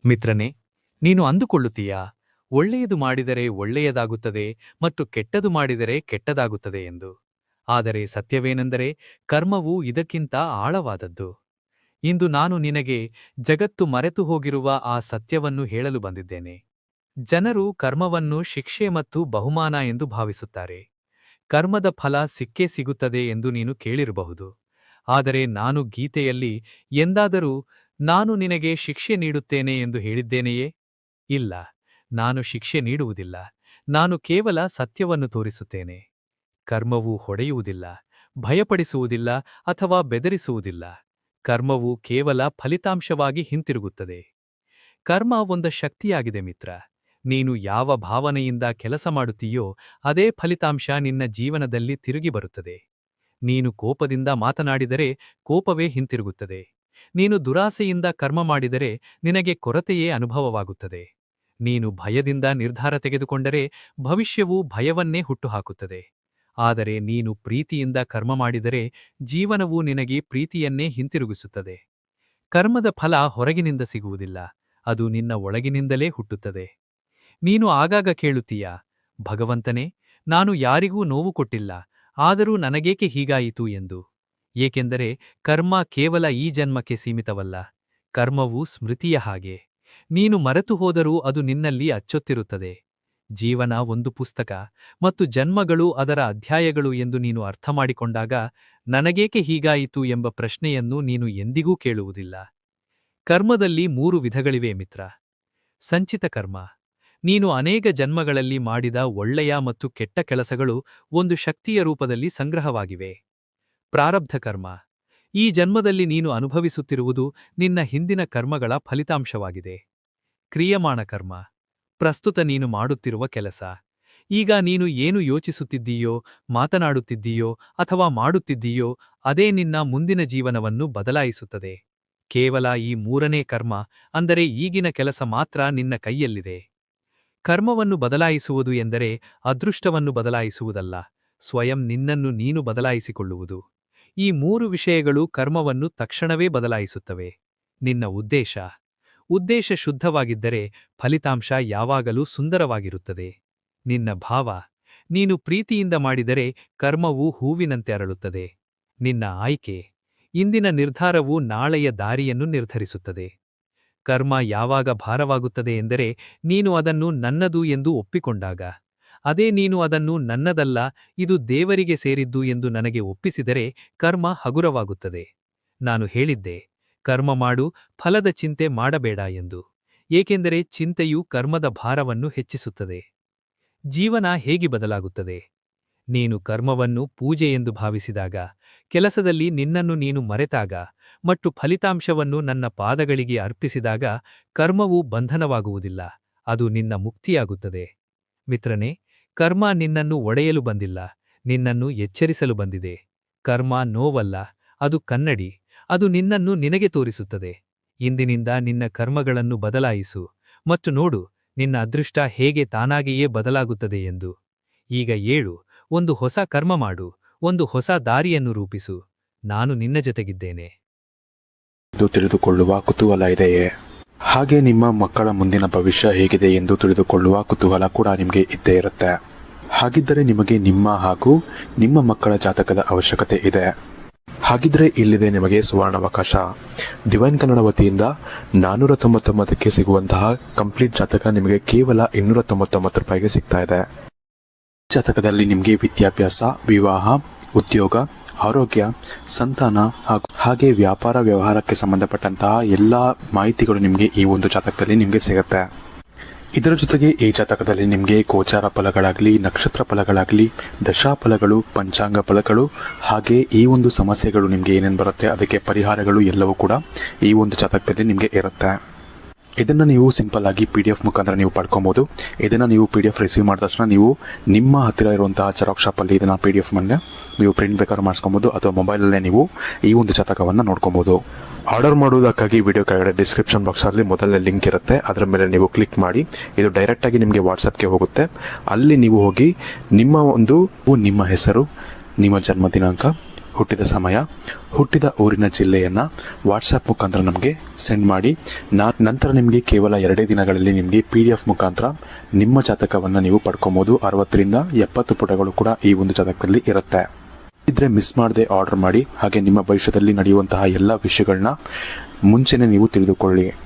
ಮಿತ್ರನೇ, ನೀನು ಅಂದುಕೊಳ್ಳುತ್ತೀಯಾ ಒಳ್ಳೆಯದು ಮಾಡಿದರೆ ಒಳ್ಳೆಯದಾಗುತ್ತದೆ ಮತ್ತು ಕೆಟ್ಟದು ಮಾಡಿದರೆ ಕೆಟ್ಟದಾಗುತ್ತದೆ ಎಂದು. ಆದರೆ ಸತ್ಯವೇನೆಂದರೆ ಕರ್ಮವು ಇದಕ್ಕಿಂತ ಆಳವಾದದ್ದು. ಇಂದು ನಾನು ನಿನಗೆ ಜಗತ್ತು ಮರೆತು ಹೋಗಿರುವ ಆ ಸತ್ಯವನ್ನು ಹೇಳಲು ಬಂದಿದ್ದೇನೆ. ಜನರು ಕರ್ಮವನ್ನು ಶಿಕ್ಷೆ ಮತ್ತು ಬಹುಮಾನ ಎಂದು ಭಾವಿಸುತ್ತಾರೆ. ಕರ್ಮದ ಫಲ ಸಿಕ್ಕೇ ಸಿಗುತ್ತದೆ ಎಂದು ನೀನು ಕೇಳಿರಬಹುದು. ಆದರೆ ನಾನು ಗೀತೆಯಲ್ಲಿ ಎಂದಾದರೂ ನಾನು ನಿನಗೆ ಶಿಕ್ಷೆ ನೀಡುತ್ತೇನೆ ಎಂದು ಹೇಳಿದ್ದೇನೆಯೇ? ಇಲ್ಲ, ನಾನು ಶಿಕ್ಷೆ ನೀಡುವುದಿಲ್ಲ. ನಾನು ಕೇವಲ ಸತ್ಯವನ್ನು ತೋರಿಸುತ್ತೇನೆ. ಕರ್ಮವು ಹೊಡೆಯುವುದಿಲ್ಲ, ಭಯಪಡಿಸುವುದಿಲ್ಲ ಅಥವಾ ಬೆದರಿಸುವುದಿಲ್ಲ. ಕರ್ಮವು ಕೇವಲ ಫಲಿತಾಂಶವಾಗಿ ಹಿಂತಿರುಗುತ್ತದೆ. ಕರ್ಮ ಒಂದು ಶಕ್ತಿಯಾಗಿದೆ ಮಿತ್ರ. ನೀನು ಯಾವ ಭಾವನೆಯಿಂದ ಕೆಲಸ ಮಾಡುತ್ತೀಯೋ ಅದೇ ಫಲಿತಾಂಶ ನಿನ್ನ ಜೀವನದಲ್ಲಿ ತಿರುಗಿ ಬರುತ್ತದೆ. ನೀನು ಕೋಪದಿಂದ ಮಾತನಾಡಿದರೆ ಕೋಪವೇ ಹಿಂತಿರುಗುತ್ತದೆ. ನೀನು ದುರಾಸೆಯಿಂದ ಕರ್ಮ ಮಾಡಿದರೆ ನಿನಗೆ ಕೊರತೆಯೇ ಅನುಭವವಾಗುತ್ತದೆ. ನೀನು ಭಯದಿಂದ ನಿರ್ಧಾರ ತೆಗೆದುಕೊಂಡರೆ ಭವಿಷ್ಯವು ಭಯವನ್ನೇ ಹುಟ್ಟುಹಾಕುತ್ತದೆ. ಆದರೆ ನೀನು ಪ್ರೀತಿಯಿಂದ ಕರ್ಮ ಮಾಡಿದರೆ ಜೀವನವು ನಿನಗೆ ಪ್ರೀತಿಯನ್ನೇ ಹಿಂತಿರುಗಿಸುತ್ತದೆ. ಕರ್ಮದ ಫಲ ಹೊರಗಿನಿಂದ ಸಿಗುವುದಿಲ್ಲ, ಅದು ನಿನ್ನ ಒಳಗಿನಿಂದಲೇ ಹುಟ್ಟುತ್ತದೆ. ನೀನು ಆಗಾಗ ಕೇಳುತ್ತೀಯಾ, ಭಗವಂತನೇ, ನಾನು ಯಾರಿಗೂ ನೋವು ಕೊಟ್ಟಿಲ್ಲ, ಆದರೂ ನನಗೇಕೆ ಹೀಗಾಯಿತು ಎಂದು. ಏಕೆಂದರೆ ಕರ್ಮ ಕೇವಲ ಈ ಜನ್ಮಕ್ಕೆ ಸೀಮಿತವಲ್ಲ. ಕರ್ಮವು ಸ್ಮೃತಿಯ ಹಾಗೆ. ನೀನು ಮರೆತು ಹೋದರೂ ಅದು ನಿನ್ನಲ್ಲಿ ಅಚ್ಚೊತ್ತಿರುತ್ತದೆ. ಜೀವನ ಒಂದು ಪುಸ್ತಕ ಮತ್ತು ಜನ್ಮಗಳು ಅದರ ಅಧ್ಯಾಯಗಳು ಎಂದು ನೀನು ಅರ್ಥಮಾಡಿಕೊಂಡಾಗ ನನಗೇಕೆ ಹೀಗಾಯಿತು ಎಂಬ ಪ್ರಶ್ನೆಯನ್ನು ನೀನು ಎಂದಿಗೂ ಕೇಳುವುದಿಲ್ಲ. ಕರ್ಮದಲ್ಲಿ 3 ವಿಧಗಳಿವೆ ಮಿತ್ರ. ಸಂಚಿತ ಕರ್ಮ. ನೀನು ಅನೇಕ ಜನ್ಮಗಳಲ್ಲಿ ಮಾಡಿದ ಒಳ್ಳೆಯ ಮತ್ತು ಕೆಟ್ಟ ಕೆಲಸಗಳು ಒಂದು ಶಕ್ತಿಯ ರೂಪದಲ್ಲಿ ಸಂಗ್ರಹವಾಗಿವೆ. ಪ್ರಾರಬ್ಧ ಕರ್ಮ. ಈ ಜನ್ಮದಲ್ಲಿ ನೀನು ಅನುಭವಿಸುತ್ತಿರುವುದು ನಿನ್ನ ಹಿಂದಿನ ಕರ್ಮಗಳ ಫಲಿತಾಂಶವಾಗಿದೆ. ಕ್ರಿಯಮಾಣ ಕರ್ಮ. ಪ್ರಸ್ತುತ ನೀನು ಮಾಡುತ್ತಿರುವ ಕೆಲಸ. ಈಗ ನೀನು ಏನು ಯೋಚಿಸುತ್ತಿದ್ದೀಯೋ, ಮಾತನಾಡುತ್ತಿದ್ದೀಯೋ ಅಥವಾ ಮಾಡುತ್ತಿದ್ದೀಯೋ ಅದೇ ನಿನ್ನ ಮುಂದಿನ ಜೀವನವನ್ನು ಬದಲಾಯಿಸುತ್ತದೆ. ಕೇವಲ ಈ 3ನೇ ಕರ್ಮ, ಅಂದರೆ ಈಗಿನ ಕೆಲಸ ಮಾತ್ರ ನಿನ್ನ ಕೈಯಲ್ಲಿದೆ. ಕರ್ಮವನ್ನು ಬದಲಾಯಿಸುವುದು ಎಂದರೆ ಅದೃಷ್ಟವನ್ನು ಬದಲಾಯಿಸುವುದಲ್ಲ, ಸ್ವಯಂ ನಿನ್ನನ್ನು ನೀನು ಬದಲಾಯಿಸಿಕೊಳ್ಳುವುದು. ಈ 3 ವಿಷಯಗಳು ಕರ್ಮವನ್ನು ತಕ್ಷಣವೇ ಬದಲಾಯಿಸುತ್ತವೆ. ನಿನ್ನ ಉದ್ದೇಶ ಶುದ್ಧವಾಗಿದ್ದರೆ ಫಲಿತಾಂಶ ಯಾವಾಗಲೂ ಸುಂದರವಾಗಿರುತ್ತದೆ. ನಿನ್ನ ಭಾವ. ನೀನು ಪ್ರೀತಿಯಿಂದ ಮಾಡಿದರೆ ಕರ್ಮವು ಹೂವಿನಂತೆ ಅರಳುತ್ತದೆ. ನಿನ್ನ ಆಯ್ಕೆ. ಇಂದಿನ ನಿರ್ಧಾರವು ನಾಳೆಯ ದಾರಿಯನ್ನು ನಿರ್ಧರಿಸುತ್ತದೆ. ಕರ್ಮ ಯಾವಾಗ ಭಾರವಾಗುತ್ತದೆ ಎಂದರೆ ನೀನು ಅದನ್ನು ನನ್ನದು ಎಂದು ಒಪ್ಪಿಕೊಂಡಾಗ. ಅದೇ ನೀನು ಅದನ್ನು ನನ್ನದಲ್ಲ, ಇದು ದೇವರಿಗೆ ಸೇರಿದ್ದು ಎಂದು ನನಗೆ ಒಪ್ಪಿಸಿದರೆ ಕರ್ಮ ಹಗುರವಾಗುತ್ತದೆ. ನಾನು ಹೇಳಿದ್ದೆ, ಕರ್ಮ ಮಾಡು, ಫಲದ ಚಿಂತೆ ಮಾಡಬೇಡ ಎಂದು. ಏಕೆಂದರೆ ಚಿಂತೆಯು ಕರ್ಮದ ಭಾರವನ್ನು ಹೆಚ್ಚಿಸುತ್ತದೆ. ಜೀವನ ಹೇಗೆ ಬದಲಾಗುತ್ತದೆ? ನೀನು ಕರ್ಮವನ್ನು ಪೂಜೆ ಎಂದು ಭಾವಿಸಿದಾಗ, ಕೆಲಸದಲ್ಲಿ ನಿನ್ನನ್ನು ನೀನು ಮರೆತಾಗ ಮತ್ತು ಫಲಿತಾಂಶವನ್ನು ನನ್ನ ಪಾದಗಳಿಗೆ ಅರ್ಪಿಸಿದಾಗ ಕರ್ಮವು ಬಂಧನವಾಗುವುದಿಲ್ಲ, ಅದು ನಿನ್ನ ಮುಕ್ತಿಯಾಗುತ್ತದೆ. ಮಿತ್ರನೇ, ಕರ್ಮ ನಿನ್ನನ್ನು ಒಡೆಯಲು ಬಂದಿಲ್ಲ, ನಿನ್ನನ್ನು ಎಚ್ಚರಿಸಲು ಬಂದಿದೆ. ಕರ್ಮ ನೋವಲ್ಲ, ಅದು ಕನ್ನಡಿ. ಅದು ನಿನ್ನನ್ನು ನಿನಗೆ ತೋರಿಸುತ್ತದೆ. ಇಂದಿನಿಂದ ನಿನ್ನ ಕರ್ಮಗಳನ್ನು ಬದಲಾಯಿಸು ಮತ್ತು ನೋಡು ನಿನ್ನ ಅದೃಷ್ಟ ಹೇಗೆ ತಾನಾಗಿಯೇ ಬದಲಾಗುತ್ತದೆ ಎಂದು. ಈಗ ಏಳು, ಒಂದು ಹೊಸ ಕರ್ಮ ಮಾಡು, ಒಂದು ಹೊಸ ದಾರಿಯನ್ನು ರೂಪಿಸು. ನಾನು ನಿನ್ನ ಜೊತೆಗಿದ್ದೇನೆ. ಇದು ತಿಳಿದುಕೊಳ್ಳುವ ಕುತೂಹಲ ಇದೆಯೇ? ಹಾಗೆ ನಿಮ್ಮ ಮಕ್ಕಳ ಮುಂದಿನ ಭವಿಷ್ಯ ಹೇಗಿದೆ ಎಂದು ತಿಳಿದುಕೊಳ್ಳುವ ಕುತೂಹಲ ಕೂಡ ನಿಮಗೆ ಇದ್ದೇ ಇರುತ್ತೆ. ಹಾಗಿದ್ದರೆ ನಿಮಗೆ ನಿಮ್ಮ ಹಾಗೂ ನಿಮ್ಮ ಮಕ್ಕಳ ಜಾತಕದ ಅವಶ್ಯಕತೆ ಇದೆ. ಹಾಗಿದ್ರೆ ಇಲ್ಲಿದೆ ನಿಮಗೆ ಸುವರ್ಣಾವಕಾಶ. ಡಿವೈನ್ ಕನ್ನಡ ವತಿಯಿಂದ 499ಕ್ಕೆ ಸಿಗುವಂತಹ ಕಂಪ್ಲೀಟ್ ಜಾತಕ ನಿಮಗೆ ಕೇವಲ 299 ರೂಪಾಯಿಗೆ ಸಿಗ್ತಾ ಇದೆ. ಜಾತಕದಲ್ಲಿ ನಿಮಗೆ ವಿದ್ಯಾಭ್ಯಾಸ, ವಿವಾಹ, ಉದ್ಯೋಗ, ಆರೋಗ್ಯ, ಸಂತಾನ ಹಾಗೆ ವ್ಯಾಪಾರ ವ್ಯವಹಾರಕ್ಕೆ ಸಂಬಂಧಪಟ್ಟಂತಹ ಎಲ್ಲ ಮಾಹಿತಿಗಳು ನಿಮಗೆ ಈ ಒಂದು ಜಾತಕದಲ್ಲಿ ನಿಮಗೆ ಸಿಗುತ್ತೆ. ಇದರ ಜೊತೆಗೆ ಈ ಜಾತಕದಲ್ಲಿ ನಿಮಗೆ ಗೋಚಾರ ಫಲಗಳಾಗಲಿ, ನಕ್ಷತ್ರ ಫಲಗಳಾಗಲಿ, ದಶಾಫಲಗಳು, ಪಂಚಾಂಗ ಫಲಗಳು ಹಾಗೆ ಈ ಒಂದು ಸಮಸ್ಯೆಗಳು ನಿಮಗೆ ಏನೇನು ಬರುತ್ತೆ ಅದಕ್ಕೆ ಪರಿಹಾರಗಳು ಎಲ್ಲವೂ ಕೂಡ ಈ ಒಂದು ಜಾತಕದಲ್ಲಿ ನಿಮಗೆ ಇರುತ್ತೆ. ಇದನ್ನು ನೀವು ಸಿಂಪಲ್ ಆಗಿ PDF ಮುಖಾಂತರ ನೀವು ಪಡ್ಕೊಬೋದು. ಇದನ್ನು ನೀವು PDF ರಿಸೀವ್ ಮಾಡಿದ ತಕ್ಷಣ ನೀವು ನಿಮ್ಮ ಹತ್ತಿರ ಇರುವಂತಹ ಜೆರಾಕ್ಸ್ ಶಾಪಲ್ಲಿ ಇದನ್ನು PDF ಮೇಲೆ ನೀವು ಪ್ರಿಂಟ್ ಬೇಕಾದ್ರೂ ಮಾಡಿಸ್ಕೊಬೋದು ಅಥವಾ ಮೊಬೈಲಲ್ಲೇ ನೀವು ಈ ಒಂದು ಜಾತಕವನ್ನು ನೋಡ್ಕೊಬೋದು. ಆರ್ಡರ್ ಮಾಡುವುದಕ್ಕಾಗಿ ವಿಡಿಯೋ ಕೆಳಗಡೆ ಡಿಸ್ಕ್ರಿಪ್ಷನ್ ಬಾಕ್ಸಲ್ಲಿ ಮೊದಲನೇ ಲಿಂಕ್ ಇರುತ್ತೆ, ಅದರ ಮೇಲೆ ನೀವು ಕ್ಲಿಕ್ ಮಾಡಿ ಇದು ಡೈರೆಕ್ಟಾಗಿ ನಿಮಗೆ ವಾಟ್ಸಪ್ಗೆ ಹೋಗುತ್ತೆ. ಅಲ್ಲಿ ನೀವು ಹೋಗಿ ನಿಮ್ಮ ಹೆಸರು, ನಿಮ್ಮ ಜನ್ಮ ದಿನಾಂಕ ಹುಟ್ಟಿದ ಸಮಯ, ಹುಟ್ಟಿದ ಊರಿನ ಜಿಲ್ಲೆಯನ್ನ ವಾಟ್ಸಾಪ್ ಮುಖಾಂತರ ನಮಗೆ ಸೆಂಡ್ ಮಾಡಿ. ನಂತರ ನಿಮಗೆ ಕೇವಲ 2 ದಿನಗಳಲ್ಲಿ ನಿಮಗೆ PDF ಮುಖಾಂತರ ನಿಮ್ಮ ಜಾತಕವನ್ನು ನೀವು ಪಡ್ಕೊಬೋದು. 60ರಿಂದ 70 ಪುಟಗಳು ಕೂಡ ಈ ಒಂದು ಜಾತಕದಲ್ಲಿ ಇರುತ್ತೆ. ಇದ್ರೆ ಮಿಸ್ ಮಾಡದೆ ಆರ್ಡರ್ ಮಾಡಿ. ಹಾಗೆ ನಿಮ್ಮ ಭವಿಷ್ಯದಲ್ಲಿ ನಡೆಯುವಂತಹ ಎಲ್ಲ ವಿಷಯಗಳನ್ನ ಮುಂಚೆನೆ ನೀವು ತಿಳಿದುಕೊಳ್ಳಿ.